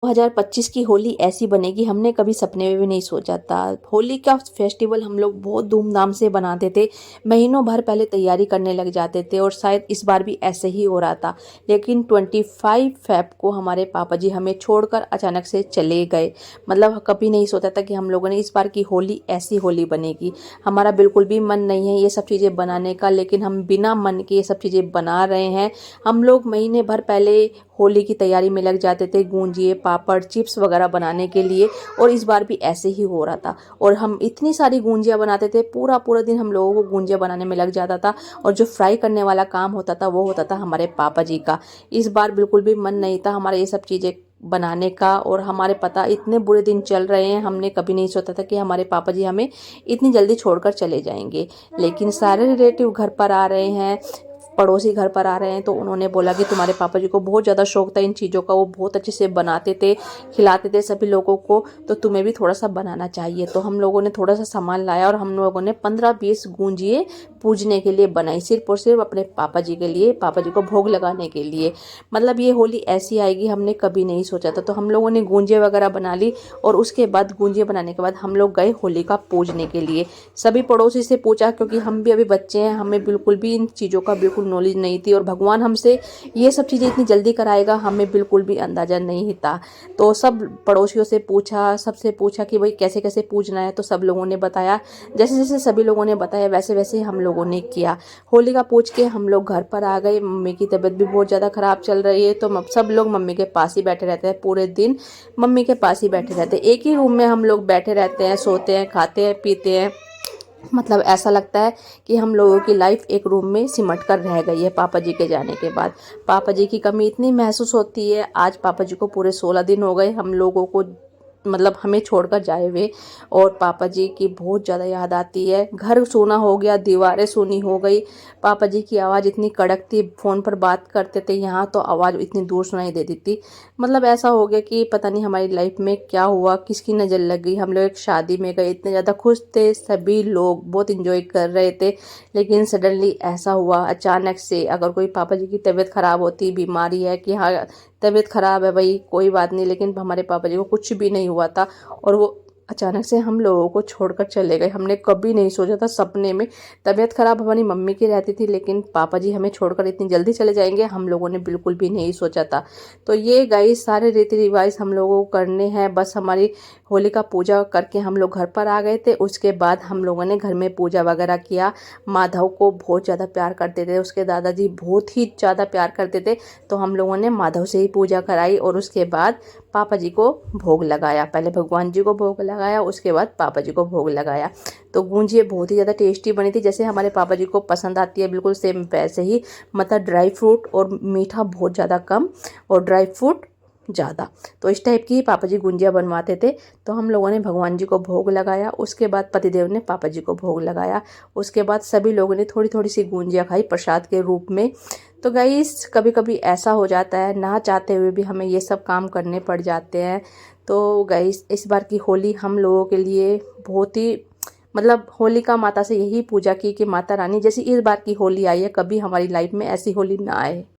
2025 की होली ऐसी बनेगी हमने कभी सपने में भी नहीं सोचा था। होली का फेस्टिवल हम लोग बहुत धूमधाम से बनाते थे, महीनों भर पहले तैयारी करने लग जाते थे और शायद इस बार भी ऐसे ही हो रहा था। लेकिन 25 फ़ेब को हमारे पापा जी हमें छोड़कर अचानक से चले गए। मतलब कभी नहीं सोचा था कि हम लोगों ने इस बार की होली ऐसी होली बनेगी। हमारा बिल्कुल भी मन नहीं है ये सब चीज़ें बनाने का, लेकिन हम बिना मन के ये सब चीज़ें बना रहे हैं। हम लोग महीने भर पहले होली की तैयारी में लग जाते थे, गूंजिए पापड़ चिप्स वगैरह बनाने के लिए, और इस बार भी ऐसे ही हो रहा था। और हम इतनी सारी गूंजियाँ बनाते थे, पूरा पूरा दिन हम लोगों को गूंजियाँ बनाने में लग जाता था। और जो फ्राई करने वाला काम होता था वो होता था हमारे पापा जी का। इस बार बिल्कुल भी मन नहीं था हमारे ये सब चीज़ें बनाने का, और हमारे पता इतने बुरे दिन चल रहे हैं, हमने कभी नहीं सोचा था कि हमारे पापा जी हमें इतनी जल्दी छोड़कर चले जाएंगे। लेकिन सारे रिलेटिव घर पर आ रहे हैं, पड़ोसी घर पर आ रहे हैं, तो उन्होंने बोला कि तुम्हारे पापा जी को बहुत ज़्यादा शौक था इन चीज़ों का, वो बहुत अच्छे से बनाते थे, खिलाते थे सभी लोगों को, तो तुम्हें भी थोड़ा सा बनाना चाहिए। तो हम लोगों ने थोड़ा सा सामान लाया और हम लोगों ने 15-20 गूंजिए पूजने के लिए बनाई, सिर्फ और सिर्फ अपने पापा जी के लिए, पापा जी को भोग लगाने के लिए। मतलब ये होली ऐसी आएगी हमने कभी नहीं सोचा था। तो हम लोगों ने गूंजिया वगैरह बना ली, और उसके बाद गूंजिया बनाने के बाद हम लोग गए होली का पूजने के लिए। सभी पड़ोसी से पूछा, क्योंकि हम भी अभी बच्चे हैं, हमें बिल्कुल भी इन चीज़ों का बिल्कुल नॉलेज नहीं थी, और भगवान हमसे ये सब चीज़ें इतनी जल्दी कराएगा हमें बिल्कुल भी अंदाज़ा नहीं था। तो सब पड़ोसियों से पूछा, सबसे पूछा कि भाई कैसे कैसे पूजना है, तो सब लोगों ने बताया। जैसे जैसे सभी लोगों ने बताया वैसे वैसे हम लोगों ने किया। होली का पूछ के हम लोग घर पर आ गए। मम्मी की तबीयत भी बहुत ज़्यादा ख़राब चल रही है, तो सब लोग मम्मी के पास ही बैठे रहते हैं, पूरे दिन मम्मी के पास ही बैठे रहते हैं। एक ही रूम में हम लोग बैठे रहते हैं, सोते हैं, खाते हैं, पीते हैं। मतलब ऐसा लगता है कि हम लोगों की लाइफ एक रूम में सिमट कर रह गई है पापा जी के जाने के बाद। पापा जी की कमी इतनी महसूस होती है। आज पापा जी को पूरे 16 दिन हो गए हम लोगों को, मतलब हमें छोड़कर जाए हुए, और पापा जी की बहुत ज़्यादा याद आती है। घर सूना हो गया, दीवारें सूनी हो गई। पापा जी की आवाज़ इतनी कड़क थी, फ़ोन पर बात करते थे, यहाँ तो आवाज़ इतनी दूर सुनाई देती थी। मतलब ऐसा हो गया कि पता नहीं हमारी लाइफ में क्या हुआ, किसकी नज़र लग गई। हम लोग एक शादी में गए, इतने ज़्यादा खुश थे, सभी लोग बहुत इंजॉय कर रहे थे, लेकिन सडनली ऐसा हुआ अचानक से। अगर कोई पापा जी की तबीयत ख़राब होती, बीमारी है कि हाँ तबीयत ख़राब है भाई कोई बात नहीं, लेकिन हमारे पापा जी को कुछ भी नहीं हुआ था, और वो अचानक से हम लोगों को छोड़कर चले गए। हमने कभी नहीं सोचा था, सपने में तबीयत ख़राब हमारी मम्मी की रहती थी, लेकिन पापा जी हमें छोड़कर इतनी जल्दी चले जाएंगे हम लोगों ने बिल्कुल भी नहीं सोचा था। तो ये गाइस सारे रीति रिवाज हम लोगों को करने हैं। बस हमारी होली का पूजा करके हम लोग घर पर आ गए थे। उसके बाद हम लोगों ने घर में पूजा वगैरह किया। माधव को बहुत ज़्यादा प्यार करते थे, उसके दादाजी बहुत ही ज़्यादा प्यार करते थे, तो हम लोगों ने माधव से ही पूजा कराई, और उसके बाद पापा जी को भोग लगाया। पहले भगवान जी को भोग लगाया, उसके बाद पापा जी को भोग लगाया। तो गूंजिए बहुत ही ज़्यादा टेस्टी बनी थी, जैसे हमारे पापा जी को पसंद आती है बिल्कुल सेम वैसे ही। मतलब ड्राई फ्रूट और मीठा बहुत ज़्यादा कम, और ड्राई फ्रूट ज़्यादा। तो इस टाइप की पापा जी गुंजिया बनवाते थे। तो हम लोगों ने भगवान जी को भोग लगाया, उसके बाद पतिदेव ने पापा जी को भोग लगाया। उसके बाद सभी लोगों ने थोड़ी थोड़ी सी गूंजिया खाई प्रसाद के रूप में। तो गाइस कभी कभी ऐसा हो जाता है, ना चाहते हुए भी हमें ये सब काम करने पड़ जाते हैं। तो गाइस इस बार की होली हम लोगों के लिए बहुत ही, मतलब होलिका माता से यही पूजा की कि माता रानी जैसी इस बार की होली आई है, कभी हमारी लाइफ में ऐसी होली ना आए।